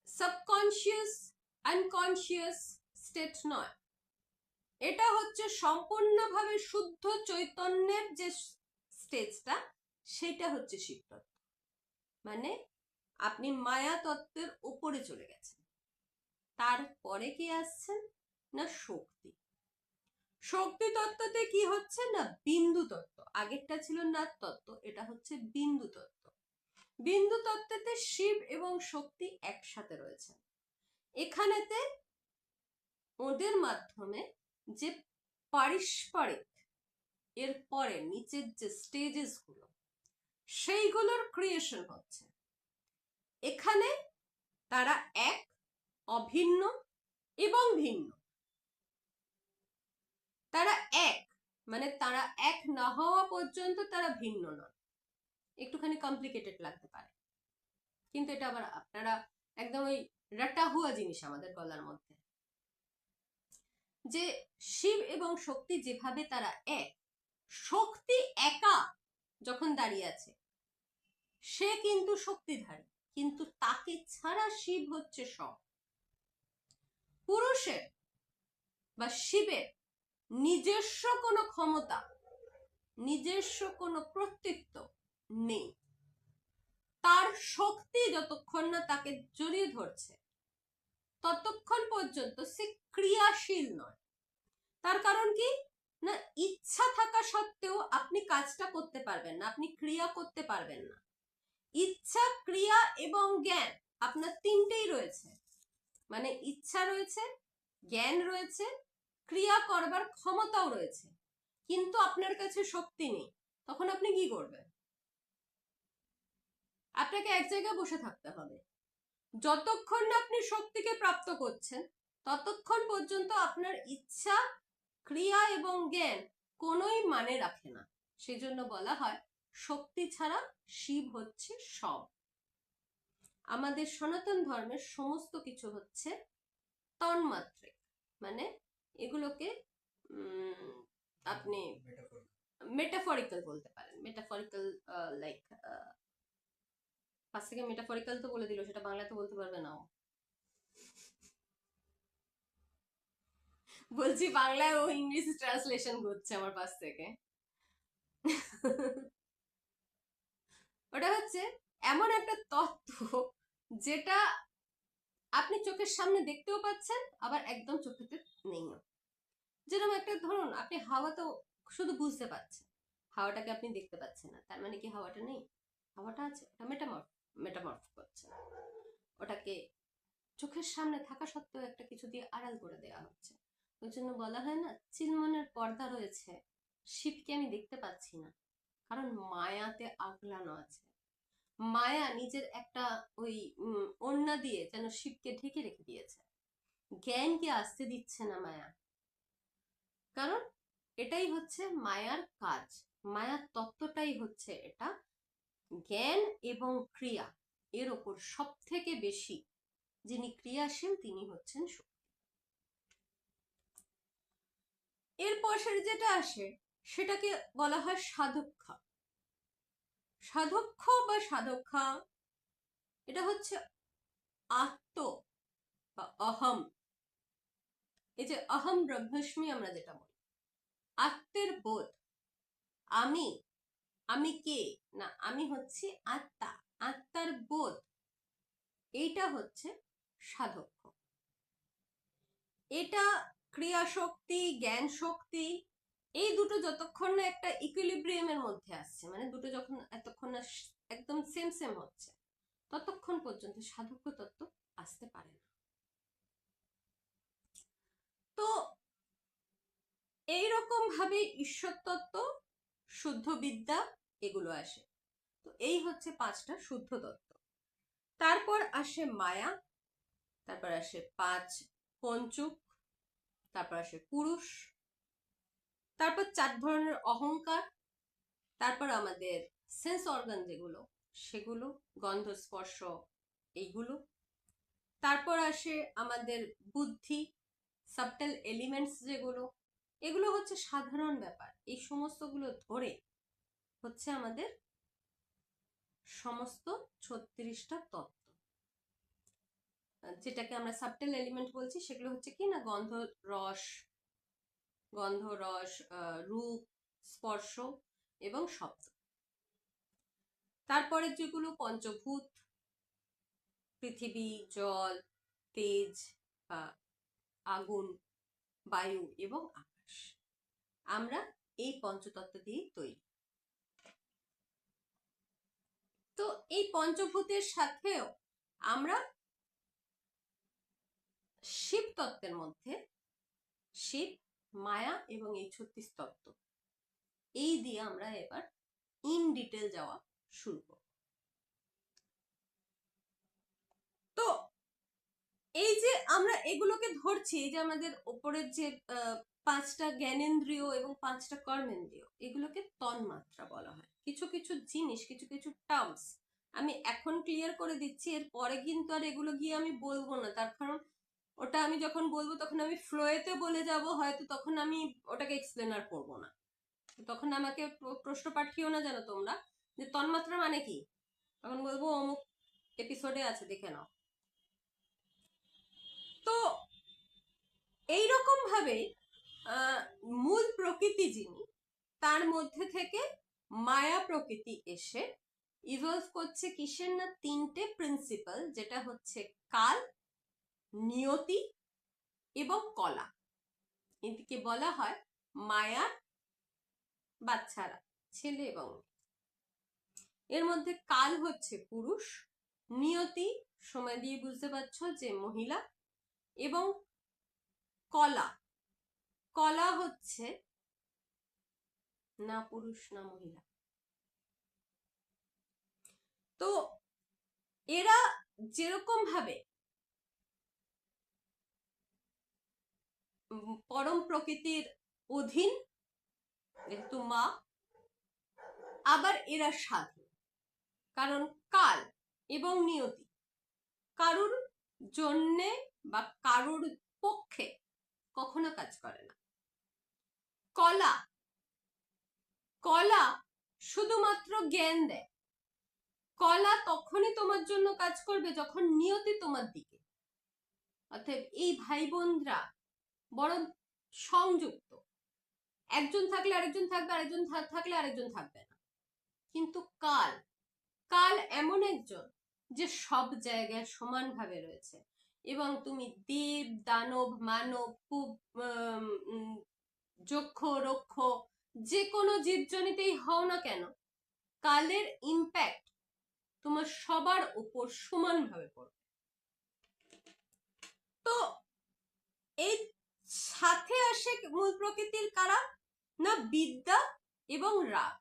সাবকনসিয়াস, আনকনসিয়াস স্টেট নয়। এটা হচ্ছে সম্পূর্ণভাবে শুদ্ধ চৈতন্যের যে স্টেজটা, সেটা হচ্ছে শিব তত্ত্ব। মানে আপনি মায়া তত্ত্বের উপরে চলে গেছেন। তারপরে কি আসছেন না শক্তি। শক্তি তত্ত্বতে কি হচ্ছে না বিন্দু তত্ত্ব। আগেরটা ছিল নাদ তত্ত্ব, এটা হচ্ছে বিন্দু তত্ত্ব। বিন্দু তত্ত্বতে শিব এবং শক্তি একসাথে রয়েছে। এখানেতে ওদের মাধ্যমে যে পারস্পরিক, এর পরে নিচের যে স্টেজেস গুলো, সেইগুলোর ক্রিয়েশন হচ্ছে। এখানে তারা এক, অভিন্ন এবং ভিন্ন। তারা এক মানে তারা এক না হওয়া পর্যন্ত তারা ভিন্ন নয়। একটুখানি কমপ্লিকেটেড লাগতে পারে, কিন্তু এটা আবার আপনারা একদম ওই রাটা হুয়া জিনিস আমাদের গলার মধ্যে, যে শিব এবং শক্তি যেভাবে তারা এক, শক্তি একা যখন দাঁড়িয়ে আছে, সে কিন্তু শক্তিধারী, কিন্তু তাকে ছাড়া শিব হচ্ছে সব। পুরুষের বা শিবের নিজস্ব কোনো ক্ষমতা, নিজস্ব কোনো কর্তৃত্ব নেই। তার শক্তি যতক্ষণ না তাকে জড়িয়ে ধরছে, ততক্ষণ পর্যন্ত সে ক্রিয়াশীল নয়। তার কারণ কি না, ইচ্ছা থাকা সত্ত্বেও আপনি কাজটা করতে পারবেন না, আপনি ক্রিয়া করতে পারবেন না। ইচ্ছা, ক্রিয়া এবং জ্ঞান আপনার তিনটেই রয়েছে, মানে ইচ্ছা রয়েছে, জ্ঞান রয়েছে, ক্রিয়া করবার ক্ষমতাও রয়েছে, কিন্তু আপনার কাছে শক্তি নেই। তখন আপনি কি করবেন? আপনাকে এক জায়গায় বসে থাকতে হবে। যতক্ষণ না আপনি শক্তিকে প্রাপ্ত করছেন ততক্ষণ পর্যন্ত আপনার ইচ্ছা, ক্রিয়া এবং জ্ঞান কোনোই মানে রাখে না। সেজন্য বলা হয় শক্তি ছাড়া শিব হচ্ছে সব। আমাদের সনাতন ধর্মের সমস্ত কিছু হচ্ছে তন্মাত্রিক, মানে এগুলোকে আপনি মেটাফরিক্যাল বলতে পারেন। মেটাফরিক্যাল, লাইক পাশ থেকে মেটাফরিক্যাল তো বলে দিল, সেটা বাংলাতে বলতে পারবে না ও। বলছি বাংলায় ও ইংলিশ ট্রান্সলেশন করছে আমার পাশ থেকে। ওটা হচ্ছে এমন একটা তত্ত্ব যেটা আপনি চোখের সামনে দেখতেও পাচ্ছেন, আবার একদম চোখেতে নেইও। যেরকম একটা ধরুন, আপনি হাওয়া তো শুধু বুঝতে পারছেন, হাওয়াটাকে আপনি দেখতে পাচ্ছেন না, তার মানে কি হাওয়াটা নেই? হাওয়াটা আছে, ওটা মেটামর্ফ করছে। ওটাকে চোখের সামনে থাকা সত্ত্বেও একটা কিছু দিয়ে আড়াল করে দেওয়া হচ্ছে। ওই জন্য বলা হয় না, চিন্মনের পর্দা রয়েছে, শিবকে আমি দেখতে পাচ্ছি না, কারণ মায়াতে আগলানো আছে। মায়া নিজের একটা ওই ওড়না দিয়ে যেন শিবকে ঢেকে রেখে দিয়েছে, জ্ঞানকে আসতে দিচ্ছে না মায়া। কারণ এটাই হচ্ছে মায়ার কাজ, মায়ার তত্ত্বটাই হচ্ছে এটা। জ্ঞান এবং ক্রিয়া, এর ওপর সব থেকে বেশি যিনি ক্রিয়াশীল তিনি হচ্ছেন শক্তি। এরপর যেটা আসে সেটাকে বলা হয় সাধক্ষা। সাধক্ষ বা সাধক্ষা, এটা হচ্ছে আত্ম বা অহম। এই যে অহম ব্রহ্মাস্মি আমরা যেটা বলি, আত্মের বোধ, আমি, আমি কে না, আমি হচ্ছি আত্মা, আত্মার বোধ, এইটা হচ্ছে সাধক্য। এটা ক্রিয়া শক্তি, জ্ঞান শক্তি, এই দুটো যতক্ষণ না একটা ইকুইলিব্রিয়ামের মধ্যে আসছে, মানে দুটো যখন এতক্ষণ না একদম সেম সেম হচ্ছে, ততক্ষণ পর্যন্ত সাধক্য তত্ত্ব আসতে পারে না। তো এইরকম ভাবে ঈশ্বর তত্ত্ব, শুদ্ধ বিদ্যা, এগুলো আসে। তো এই হচ্ছে পাঁচটা শুদ্ধ তত্ত্ব। তারপর আসে মায়া, তারপর আসে পাঁচ পঞ্চুক, তারপর আসে পুরুষ, তারপর চার ধরনের অহংকার, তারপর আমাদের সেন্স অর্গান যেগুলো সেগুলো, গন্ধ, স্পর্শ, এইগুলো। তারপর আসে আমাদের বুদ্ধি, সাবটেল এলিমেন্টস যেগুলো, এগুলো হচ্ছে সাধারণ ব্যাপার। এই সমস্তগুলো ধরে হচ্ছে আমাদের সমস্ত 36টা তত্ত্ব, যেটাকে আমরা সাবটেল এলিমেন্ট বলছি। সেগুলো হচ্ছে কি না, গন্ধ, রস, রূপ, স্পর্শ এবং শব্দ। তারপরে যেগুলো পঞ্চভূত, পৃথিবী, জল, তেজ বা আগুন, বায়ু এবং আকাশ, আমরা এই পঞ্চতত্ত্ব দিয়ে তৈরি। তো এই পঞ্চভূতের সাথেও আমরা শিব তত্ত্বের মধ্যে শিব, মায়া এবং এই 36 তত্ত্ব, এই দিয়ে আমরা এবার ইন ডিটেল যাওয়া শুরু করব। তো এই যে আমরা এগুলোকে ধরছি, এই যে আমাদের ওপরের যে পাঁচটা জ্ঞানেন্দ্রিয় এবং পাঁচটা কর্মেন্দ্রিয়, এগুলোকে তন্মাত্রা বলা হয়। কিছু কিছু জিনিস, কিছু কিছু টার্মস আমি এখন ক্লিয়ার করে দিচ্ছি, এর পরে কিন্তু আর এগুলো গিয়ে আমি বলবো না, তার কারণ ওটা আমি যখন বলবো তখন আমি ফ্লোয়েতে বলে যাব, হয়তো তখন আমি ওটাকে এক্সপ্লেন আর করবো না। তখন আমাকে প্রশ্ন পাঠিও না যেন তোমরা যে তন্মাত্রা মানে কি, তখন বলবো অমুক এপিসোডে আছে, দেখে নাও। তো এইরকম ভাবে মূল প্রকৃতি যিনি, তার মধ্যে থেকে মায়া প্রকৃতি এসে ইভলভ করছে কিসের না, তিনটে প্রিন্সিপাল, যেটা হচ্ছে কাল, নিয়তি এবং কলা, এদিকে বলা হয় মায়ার বাচ্চারা, ছেলে এবং মেয়ে। এর মধ্যে কাল হচ্ছে পুরুষ, নিয়তি সময় দিয়ে বুঝতে পারছো যে মহিলা, এবং কলা, কলা হচ্ছে না পুরুষ না মহিলা। তো এরা যেরকম ভাবে পরম প্রকৃতির অধীন, যেহেতু মা, আবার এরা সাধু, কারণ কাল এবং নিয়তি কারুর জন্যে বা কারুর পক্ষে কখনো কাজ করে না। কলা, কলা শুধুমাত্র জ্ঞান দেয়। কলা তখনই তোমার জন্য কাজ করবে যখন নিয়তি তোমার দিকে। অর্থাৎ এই ভাই বোনরা বড় সংযুক্ত, একজন থাকলে আরেকজন থাকবে, আরেকজন থাকলে আরেকজন থাকবে না। কিন্তু কাল, কাল এমন একজন যে সব জায়গায় সমানভাবে রয়েছে, এবং তুমি দেব দানব মানব যক্ষ রক্ষ যে কোনো জীবজনিতেই হও না কেন, কালের ইম্প্যাক্ট তোমার সবার উপর সমানভাবে পড়বে। তো এই সাথে আসে মূল প্রকৃতির কারা না বিদ্যা এবং রাগ,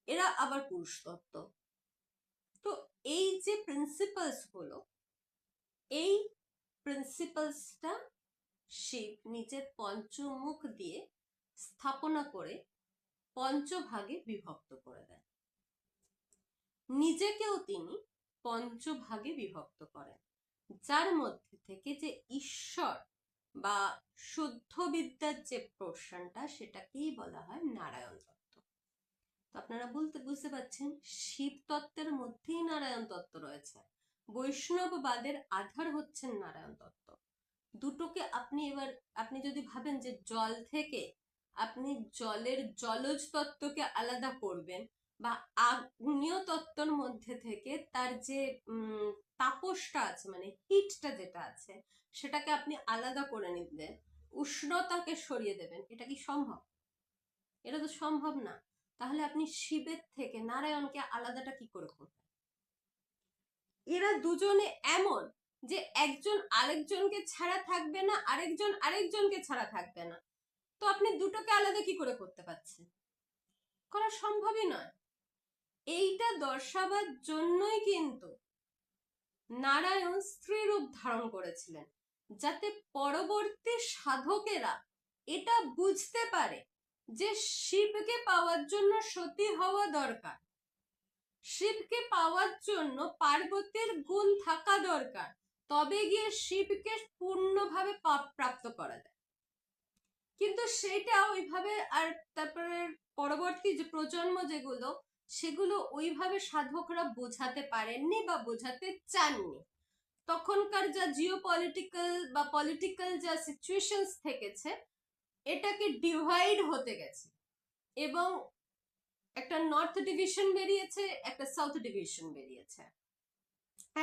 এরা আবার পুরুষ তত্ত্ব। তো এই যে প্রিন্সিপালস হলো, এই প্রিন্সিপালসটা শিব নিজের পঞ্চমুখ দিয়ে স্থাপনা করে পঞ্চভাগে বিভক্ত করে দেন। নিজেকেও তিনি পঞ্চভাগে বিভক্ত করেন, যার মধ্যে থেকে যে ঈশ্বর বা শুদ্ধ বিদ্যার যে পোর্শনটা, সেটাকেই বলা হয় নারায়ণ তত্ত্ব। তো আপনারা বুঝতে পারছেন শিব তত্ত্বের মধ্যেই নারায়ণ তত্ত্ব রয়েছে। বৈষ্ণববাদের আধার হচ্ছেন নারায়ণ তত্ত্ব। দুটোকে আপনি যদি ভাবেন যে জল থেকে আপনি জলের জলজ তত্ত্বকে আলাদা করবেন, বা আগ্নেয় তত্ত্বর মধ্যে থেকে তার যে তাপসটা আছে, মানে হিটটা যেটা আছে, সেটাকে আপনি আলাদা করে নিলেন, উষ্ণতাকে সরিয়ে দেবেন, এটা কি সম্ভব? এটা তো সম্ভব না। তাহলে আপনি শিবের থেকে নারায়ণকে আলাদাটা কি করে করবেন? এরা দুজনে এমন যে একজন আরেকজনকে ছাড়া থাকবে না, আরেকজন আরেকজনকে ছাড়া থাকবে না। তো আপনি দুটোকে আলাদা কি করে করতে পারছেন? করা সম্ভবই নয়। এইটা দর্শাবার জন্যই কিন্তু নারায়ণ স্ত্রী রূপ ধারণ করেছিলেন, যাতে পরবর্তী সাধকেরা এটা বুঝতে পারে যে শিবকে পাওয়ার জন্য সতী হওয়া দরকার, শিবকে পাওয়ার জন্য পার্বতীর গুণ থাকা দরকার, তবে গিয়ে শিবকে পূর্ণভাবে প্রাপ্ত করা যায়। কিন্তু সেটা ওইভাবে, আর তারপরে পরবর্তী যে প্রজন্ম যেগুলো, সেগুলো ওইভাবে সাধকরা বোঝাতে পারেননি বা বোঝাতে চাননি। তখনকার যা জিওপলিটিক্যাল বা পলিটিক্যাল যা সিচুয়েশনস থেকেছে, এটাকে ডিভাইড হতে গেছে, এবং একটা নর্থ ডিভিশন বেরিয়েছে, একটা সাউথ ডিভিশন বেরিয়েছে।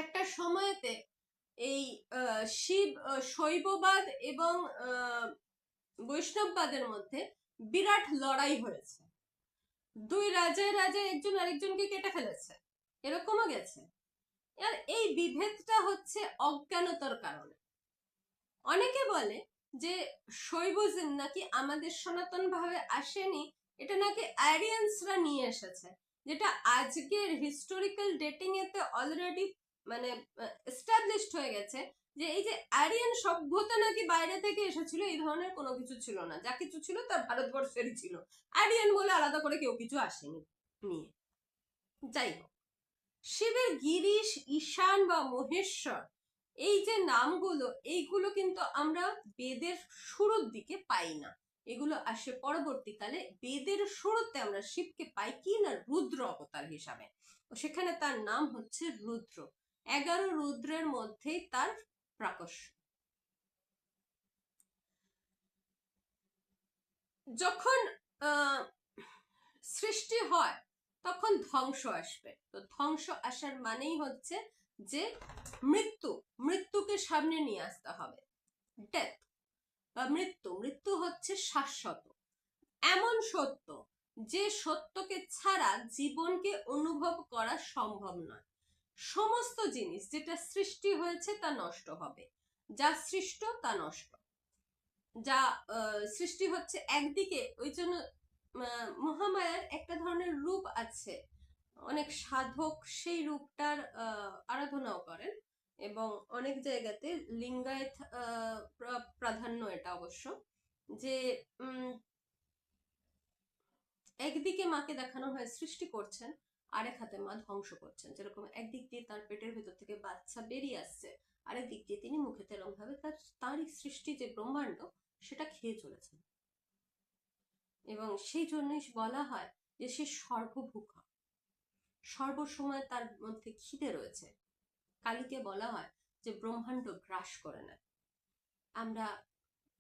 একটা সময়তে এই শিব শৈববাদ এবং বৈষ্ণববাদের মধ্যে বিরাট লড়াই হয়েছে। দুই রাজায় একজন আরেকজনকে কেটে ফেলেছে, এরকমও গেছে। আর এই বিভেদটা হচ্ছে অজ্ঞানতার কারণে। অনেকে বলে যে শৈবজম নাকি আমাদের সনাতন ভাবে আসেনি, এটা নাকি আরিয়ানসরা নিয়ে এসেছে, যেটা আজকের হিস্টোরিক্যাল ডেটিং এতে অলরেডি মানে এস্টাবলিশড হয়ে গেছে যে এই যে আরিয়ান সভ্যতা নাকি বাইরে থেকে এসেছিল। এই ধরনের কোনো কিছু ছিল না, যা কিছু ছিল তা ভারতবর্ষেরই ছিল। আরিয়ান বলে আলাদা করে কেউ কিছু আসেনি নিয়ে। যাই হোক, শিবের গিরিশ, ঈশান বা মহেশ্বর, এই যে নামগুলো, এইগুলো কিন্তু আমরা বেদের শুরুর দিকে পাই না, এগুলো আসে পরবর্তীকালে। বেদের শুরুতে আমরা শিবকে পাই কি না রুদ্র অবতার হিসাবে, সেখানে তার নাম হচ্ছে রুদ্র। 11 রুদ্রের মধ্যেই তার প্রাকস্য। যখন সৃষ্টি হয় তখন ধ্বংস আসবে। তো ধ্বংস আসার মানেই হচ্ছে যে মৃত্যুকে সামনে নিয়ে আসতে হবে। ডেথ বা মৃত্যু হচ্ছে শাশ্বত এমন সত্য যে সত্যকে ছাড়া জীবনকে অনুভব করা সম্ভব নয়। সমস্ত জিনিস যেটা সৃষ্টি হয়েছে তা নষ্ট হবে, যা সৃষ্ট তা নষ্ট, যা সৃষ্টি হচ্ছে একদিকে। ওই জন্য মহামায়ার একটা ধরনের রূপ আছে, অনেক সাধক সেই রূপটার আরাধনাও করেন এবং অনেক জায়গাতে লিঙ্গায়ত প্রাধান্য এটা অবশ্য, যে একদিকে মাকে দেখানো হয় সৃষ্টি করছেন, আরেক হাতে মা ধ্বংস করছেন। যেরকম একদিক দিয়ে তার পেটের ভেতর থেকে বাচ্চা বেরিয়ে আসছে, আরেক দিক দিয়ে তিনি মুখে তেরম ভাবে তারই সৃষ্টি যে ব্রহ্মাণ্ড সেটা খেয়ে চলেছেন। এবং সেই জন্যই বলা হয় যে সে সর্বভুকা, সর্বসময় তার মধ্যে খিদে রয়েছে। কালীকে বলা হয় যে ব্রহ্মাণ্ড গ্রাস করে নেয়। আমরা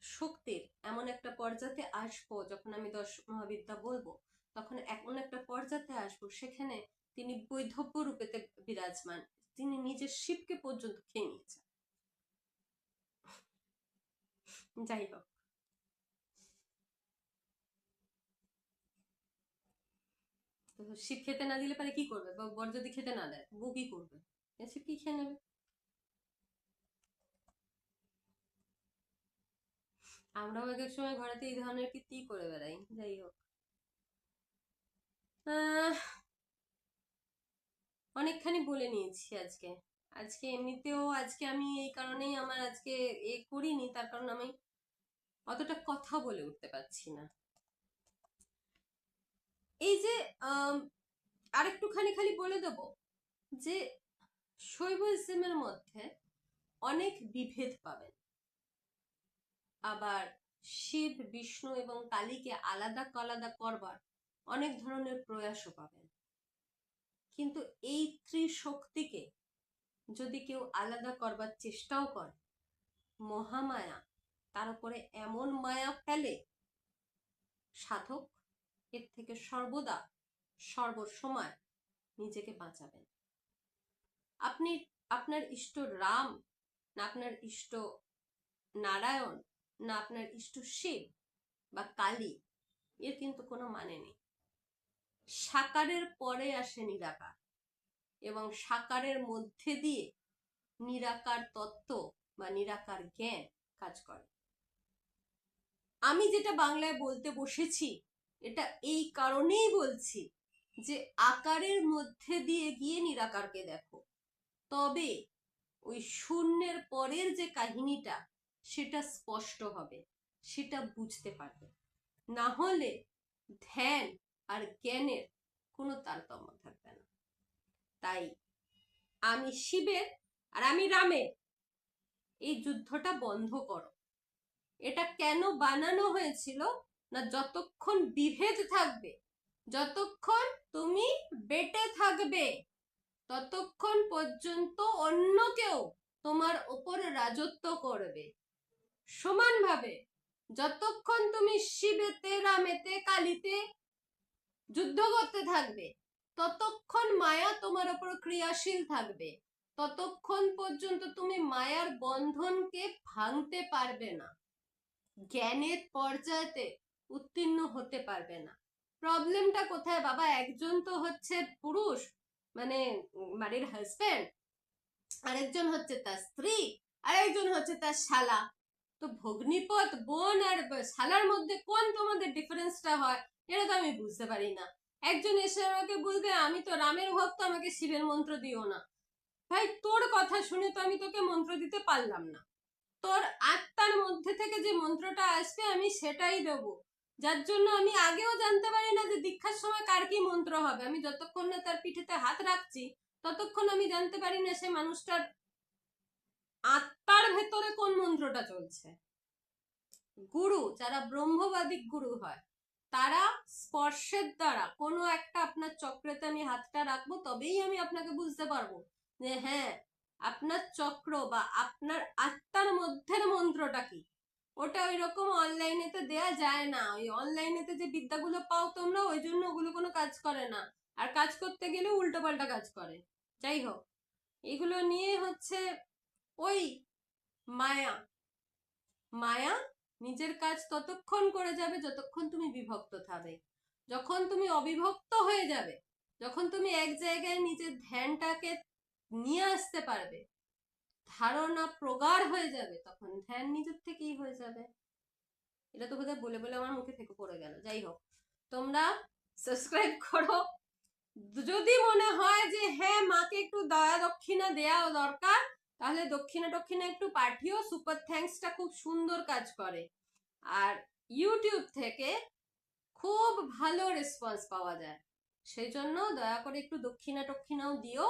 শক্তির এমন একটা পর্যায়ে আসবো, যখন আমি 10 মহাবিদ্যা বলবো, তখন এমন একটা পর্যায়ে আসবো সেখানে তিনি বৈধব্য রূপেতে বিরাজমান, তিনি নিজের শিবকে পর্যন্ত খেয়ে নিয়েছেন। যাই হোক, শিব খেতে না দিলে পারে কি করবে? বা বর যদি খেতে না দেয় বউ কি করবে? শিব কি খেয়ে নেবে? আমরাও এক এক সময় ঘরেতে এই ধরনের কীর্তি করে বেড়াই। যাই হোক, অনেকখানি বলে নিয়েছি আজকে। এমনিতেও আজকে আমি এই কারণেই আমার আজকে করিনি, তার কারণ আমি অতটা কথা বলে উঠতে পারছি না। এই যে আরেকটুখানি খালি বলে দেব যে শৈবইজমের মধ্যে অনেক বিভেদ পাবেন, আবার শিব, বিষ্ণু এবং কালীকে আলাদা আলাদা করবার অনেক ধরনের প্রয়াসও পাবেন। কিন্তু এই ত্রিশক্তিকে যদি কেউ আলাদা করবার চেষ্টাও করে, মহামায়া তার উপরে এমন মায়া ফেলে, সাধক এর থেকে সর্বদা সর্বসময় নিজেকে বাঁচাবেন। আপনি আপনার ইষ্ট রাম, না আপনার ইষ্ট নারায়ণ, না আপনার ইষ্ট শিব বা কালী, এর কিন্তু কোনো মানে নেই। সাকারের পরে আসে নিরাকার, এবং সাকারের মধ্যে দিয়ে নিরাকার তত্ত্ব বা নিরাকার জ্ঞান কাজ করে। আমি যেটা বাংলায় বলতে বসেছি এটা এই কারণেই বলছি যে আকারের মধ্যে দিয়ে গিয়ে নিরাকারকে দেখো, তবে ওই শূন্যের পরের যে কাহিনীটা সেটা স্পষ্ট হবে, সেটা বুঝতে পারবে। না হলে ধ্যান আর জ্ঞানের কোনো তারতম্য থাকবে না। তাই আমি শিবের আর আমি রামের এই যুদ্ধটা বন্ধ করো। এটা কেন বানানো হয়েছিল না, যতক্ষণ বিভেদ থাকবে, যতক্ষণ তুমি বেটে থাকবে, ততক্ষণ পর্যন্ত অন্য কেউ তোমার উপর রাজত্ব করবে সমানভাবে। যতক্ষণ তুমি শিবেতে, রামেতে, কালীতে যুদ্ধ করতে থাকবে, ততক্ষণ মায়া তোমার উপর ক্রিয়াশীল থাকবে, ততক্ষণ পর্যন্ত তুমি মায়ার বন্ধনকে ভাঙতে পারবে না, জ্ঞানের পর্যায়েতে উত্তীর্ণ হতে পারবে না। প্রবলেমটা কোথায় বাবা? একজন তো হচ্ছে পুরুষ, মানে বাড়ির হাজবেন্ড, আরেকজন হচ্ছে তার স্ত্রী, আরেকজন হচ্ছে তার শালা। তো ভগ্নিপত বোন আর শালার মধ্যে কোন তোমাদের ডিফারেন্সটা হয়, এটা তো আমি বুঝতে পারি না। একজন এসে আমাকে বলবে আমি তো রামের ভক্ত, আমাকে শিবের মন্ত্র দিও না। ভাই, তোর কথা শুনে তো আমি তোকে মন্ত্র দিতে পারলাম না। তোর আত্মার মধ্যে থেকে যে মন্ত্রটা আসবে আমি সেটাই দেবো, যার জন্য আমি আগেও জানতে পারি না যে দীক্ষার সময় কার কি মন্ত্র হবে। আমি যতক্ষণ না তার পিঠেতে হাত রাখছি ততক্ষণ আমি জানতে পারি না সে মানুষটার আত্মার ভেতরে কোন মন্ত্রটা চলছে। গুরু, যারা ব্রহ্মবাদী গুরু হয়, তারা স্পর্শের দ্বারা কোনো একটা আপনার চক্রেতে আমি হাতটা রাখবো, তবেই আমি আপনাকে বুঝতে পারবো যে হ্যাঁ আপনার চক্র বা আপনার আত্মার মধ্যের মন্ত্রটা কি। ওটা ওই রকম অনলাইনেতে দেয়া যায় না। ওই অনলাইনেতে যে বিদ্যাগুলো পাও তোমরা, ওই জন্য ওগুলো কোনো কাজ করে না, আর কাজ করতে গেলে উল্টো পাল্টা কাজ করে। যাই হোক, এগুলো নিয়ে হচ্ছে ওই মায়া মায়া নিজের কাজ ততক্ষণ করে যাবে যতক্ষণ তুমি বিভক্ত থাকবে। যখন তুমি অবিভক্ত হয়ে যাবে, যখন তুমি এক জায়গায় নিজের ধ্যানটাকে নিয়ে আসতে পারবে, ধারণা প্রগাঢ় হয়ে যাবে, তখন ধ্যান নিজের থেকেই হয়ে যাবে। এটা তো বোধহয় বলে বলে আমার মুখে থেকে পড়ে গেল। যাই হোক, তোমরা সাবস্ক্রাইব করো। যদি মনে হয় যে হ্যাঁ মাকে একটু দয়া দক্ষিণা দেওয়া দরকার, তাহলে দক্ষিণা একটু পাঠিও। সুপার থ্যাঙ্কসটা খুব সুন্দর কাজ করে। আর ইউটিউব থেকে খুব ভালো রেসপন্স পাওয়া যায়, সেই জন্য দয়া করে একটু দক্ষিণাও দিও।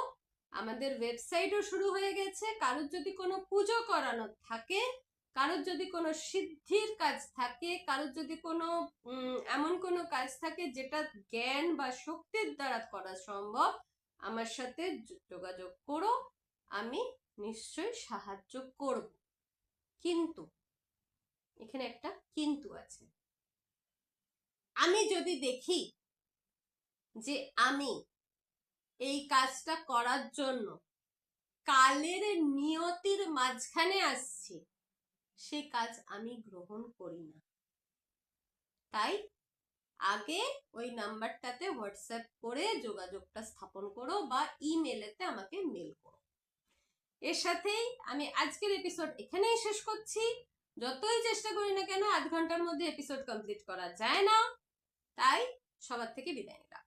আমাদের ওয়েবসাইটও শুরু হয়ে গেছে। কারোর যদি কোনো পুজো করানো থাকে, কারোর যদি কোনো সিদ্ধির কাজ থাকে, কারোর যদি কোনো এমন কোনো কাজ থাকে যেটা জ্ঞান বা শক্তির দ্বারা করা সম্ভব, আমার সাথে যোগাযোগ করো, আমি নিশ্চয়ই সাহায্য করব। কিন্তু এখানে একটা কিন্তু আছে। আমি যদি দেখি যে আমি এই কাজটা করার জন্য কালের নিয়তির মাঝখানে আসছি, সেই কাজ আমি গ্রহণ করি না। তাই আগে ওই নাম্বারটাতে হোয়াটসঅ্যাপ করে যোগাযোগটা স্থাপন করো বা ইমেলেতে আমাকে মেল করো। এর সাথেই আমি আজকের এপিসোড এখানেই শেষ করছি। যতই চেষ্টা করি না কেন, 8 ঘন্টার মধ্যে এপিসোড কমপ্লিট করা যায় না। তাই সবার থেকে বিদায় নিলাম।